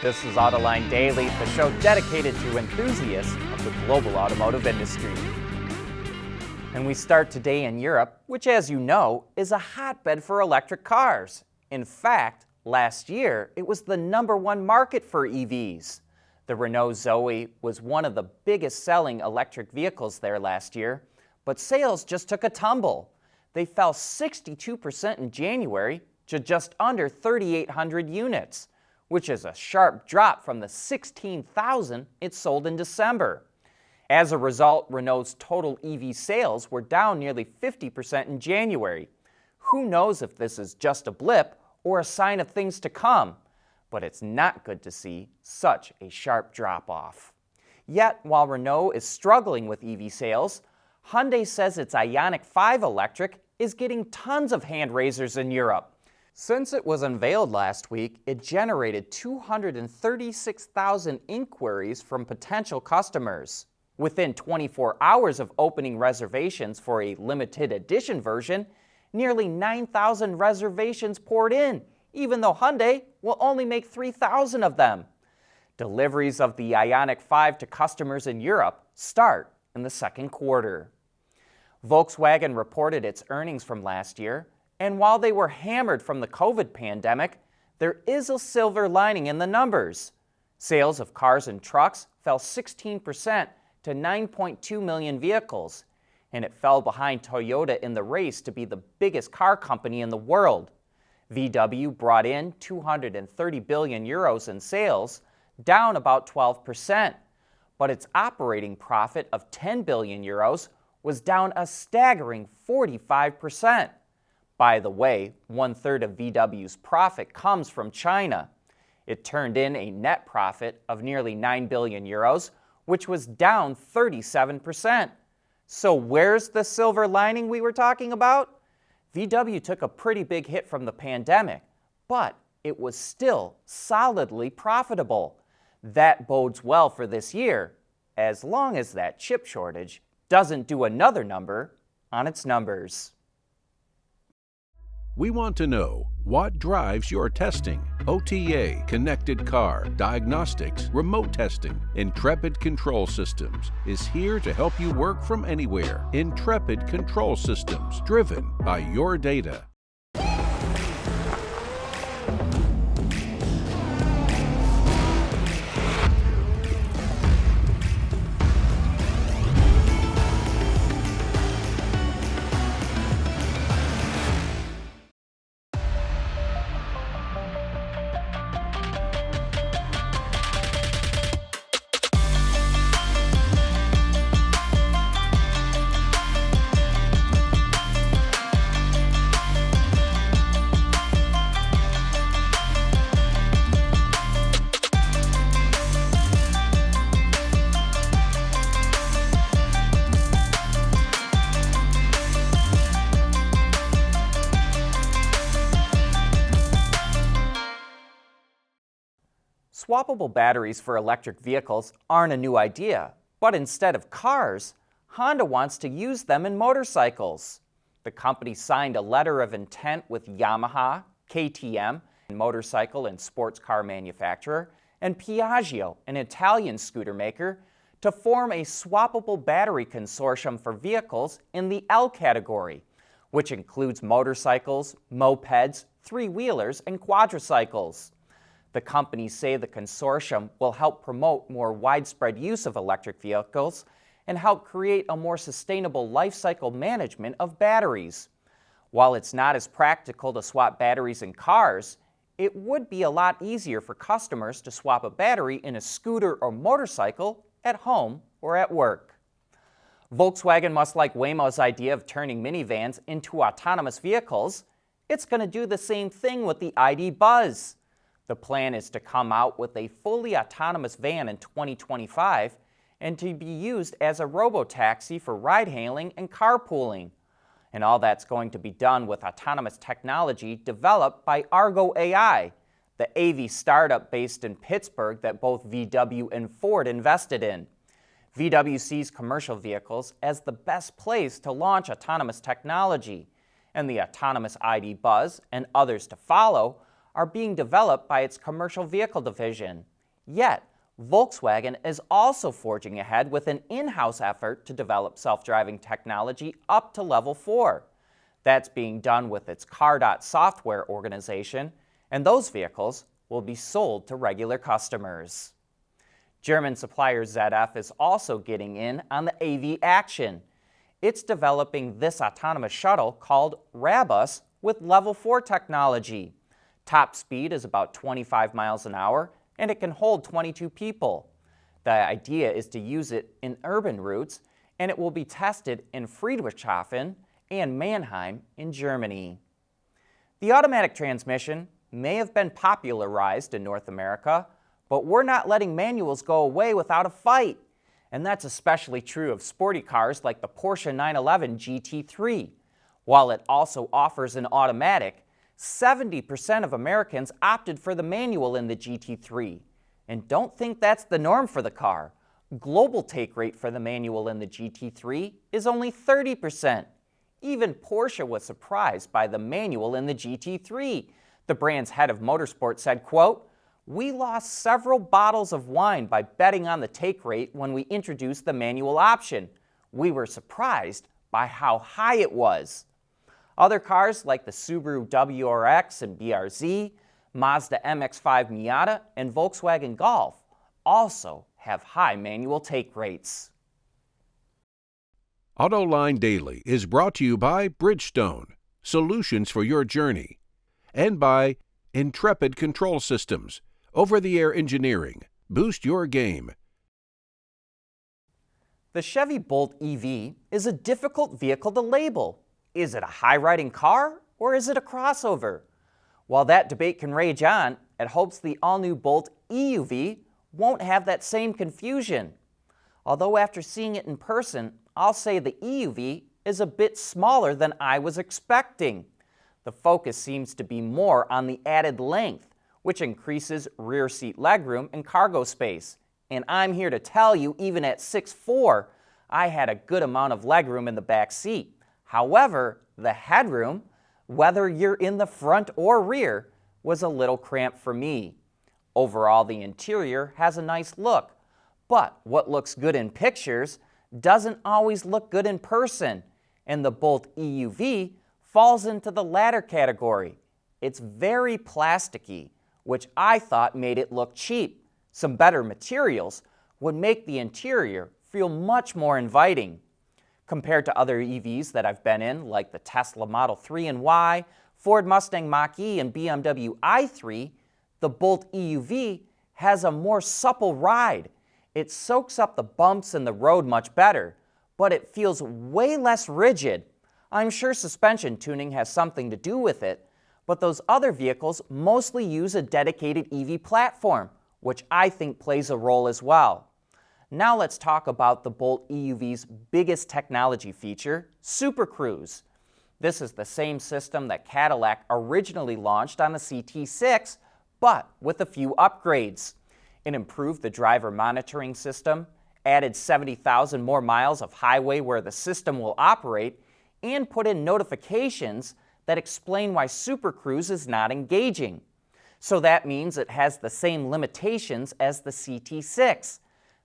This is Autoline Daily, the show dedicated to enthusiasts of the global automotive industry. And we start today in Europe, which, as you know, is a hotbed for electric cars. In fact, last year, it was the #1 market for EVs. The Renault Zoe was one of the biggest selling electric vehicles there last year, but sales just took a tumble. They fell 62% in January to just under 3,800 units, which is a sharp drop from the 16,000 it sold in December. As a result, Renault's total EV sales were down nearly 50% in January. Who knows if this is just a blip or a sign of things to come, but it's not good to see such a sharp drop-off. Yet, while Renault is struggling with EV sales, Hyundai says its IONIQ 5 electric is getting tons of hand-raisers in Europe. Since it was unveiled last week, it generated 236,000 inquiries from potential customers. Within 24 hours of opening reservations for a limited edition version, nearly 9,000 reservations poured in, even though Hyundai will only make 3,000 of them. Deliveries of the IONIQ 5 to customers in Europe start in the second quarter. Volkswagen reported its earnings from last year, and while they were hammered from the COVID pandemic, there is a silver lining in the numbers. Sales of cars and trucks fell 16% to 9.2 million vehicles, and it fell behind Toyota in the race to be the biggest car company in the world. VW brought in 230 billion euros in sales, down about 12%, but its operating profit of 10 billion euros was down a staggering 45%. By the way, 1/3 of VW's profit comes from China. It turned in a net profit of nearly 9 billion euros, which was down 37%. So where's the silver lining we were talking about? VW took a pretty big hit from the pandemic, but it was still solidly profitable. That bodes well for this year, as long as that chip shortage doesn't do another number on its numbers. We want to know what drives your testing. OTA, connected car, diagnostics, remote testing. Intrepid Control Systems is here to help you work from anywhere. Intrepid Control Systems, driven by your data. Swappable batteries for electric vehicles aren't a new idea, but instead of cars, Honda wants to use them in motorcycles. The company signed a letter of intent with Yamaha, KTM, a motorcycle and sports car manufacturer, and Piaggio, an Italian scooter maker, to form a swappable battery consortium for vehicles in the L category, which includes motorcycles, mopeds, three-wheelers, and quadricycles. The companies say the consortium will help promote more widespread use of electric vehicles and help create a more sustainable life cycle management of batteries. While it's not as practical to swap batteries in cars, it would be a lot easier for customers to swap a battery in a scooter or motorcycle at home or at work. Volkswagen must like Waymo's idea of turning minivans into autonomous vehicles. It's going to do the same thing with the ID. Buzz. The plan is to come out with a fully autonomous van in 2025 and to be used as a robotaxi for ride-hailing and carpooling. And all that's going to be done with autonomous technology developed by Argo AI, the AV startup based in Pittsburgh that both VW and Ford invested in. VW sees commercial vehicles as the best place to launch autonomous technology, and the autonomous ID. Buzz and others to follow are being developed by its commercial vehicle division. Yet, Volkswagen is also forging ahead with an in-house effort to develop self-driving technology up to level 4. That's being done with its Car.Dot software organization, and those vehicles will be sold to regular customers. German supplier ZF is also getting in on the AV action. It's developing this autonomous shuttle called Rabus with level 4 technology. Top speed is about 25 miles an hour, and it can hold 22 people. The idea is to use it in urban routes, and it will be tested in Friedrichshafen and Mannheim in Germany. The automatic transmission may have been popularized in North America, but we're not letting manuals go away without a fight. And that's especially true of sporty cars like the Porsche 911 GT3. While it also offers an automatic, 70% of Americans opted for the manual in the GT3. And don't think that's the norm for the car. Global take rate for the manual in the GT3 is only 30%. Even Porsche was surprised by the manual in the GT3. The brand's head of motorsport said, quote, "We lost several bottles of wine by betting on the take rate when we introduced the manual option. We were surprised by how high it was." Other cars like the Subaru WRX and BRZ, Mazda MX-5 Miata, and Volkswagen Golf also have high manual take rates. Autoline Daily is brought to you by Bridgestone, solutions for your journey, and by Intrepid Control Systems, over-the-air engineering. Boost your game. The Chevy Bolt EV is a difficult vehicle to label. Is it a high-riding car or is it a crossover? While that debate can rage on, it hopes the all-new Bolt EUV won't have that same confusion. Although after seeing it in person, I'll say the EUV is a bit smaller than I was expecting. The focus seems to be more on the added length, which increases rear seat legroom and cargo space. And I'm here to tell you, even at 6'4", I had a good amount of legroom in the back seat. However, the headroom, whether you're in the front or rear, was a little cramped for me. Overall, the interior has a nice look, but what looks good in pictures doesn't always look good in person, and the Bolt EUV falls into the latter category. It's very plasticky, which I thought made it look cheap. Some better materials would make the interior feel much more inviting. Compared to other EVs that I've been in, like the Tesla Model 3 and Y, Ford Mustang Mach-E, and BMW i3, the Bolt EUV has a more supple ride. It soaks up the bumps in the road much better, but it feels way less rigid. I'm sure suspension tuning has something to do with it, but those other vehicles mostly use a dedicated EV platform, which I think plays a role as well. Now let's talk about the Bolt EUV's biggest technology feature, Super Cruise. This is the same system that Cadillac originally launched on the CT6, but with a few upgrades. It improved the driver monitoring system, added 70,000 more miles of highway where the system will operate, and put in notifications that explain why Super Cruise is not engaging. So that means it has the same limitations as the CT6.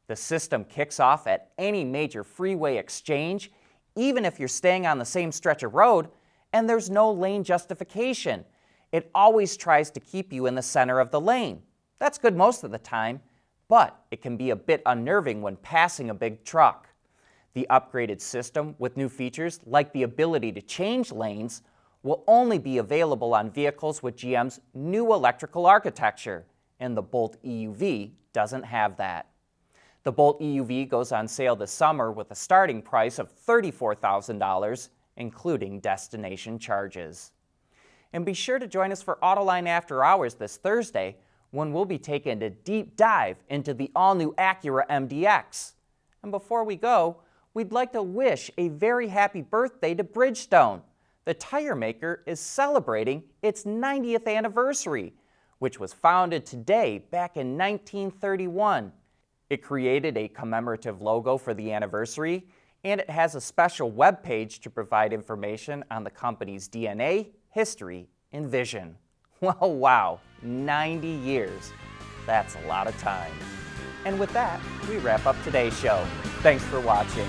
The system kicks off at any major freeway exchange, even if you're staying on the same stretch of road, and there's no lane justification. It always tries to keep you in the center of the lane. That's good most of the time, but it can be a bit unnerving when passing a big truck. The upgraded system, with new features like the ability to change lanes, will only be available on vehicles with GM's new electrical architecture, and the Bolt EUV doesn't have that. The Bolt EUV goes on sale this summer with a starting price of $34,000, including destination charges. And be sure to join us for Autoline After Hours this Thursday, when we'll be taking a deep dive into the all-new Acura MDX. And before we go, we'd like to wish a very happy birthday to Bridgestone. The tire maker is celebrating its 90th anniversary, which was founded today back in 1931. It created a commemorative logo for the anniversary, and it has a special web page to provide information on the company's DNA, history, and vision. Well, wow, 90 years. That's a lot of time. And with that, we wrap up today's show. Thanks for watching.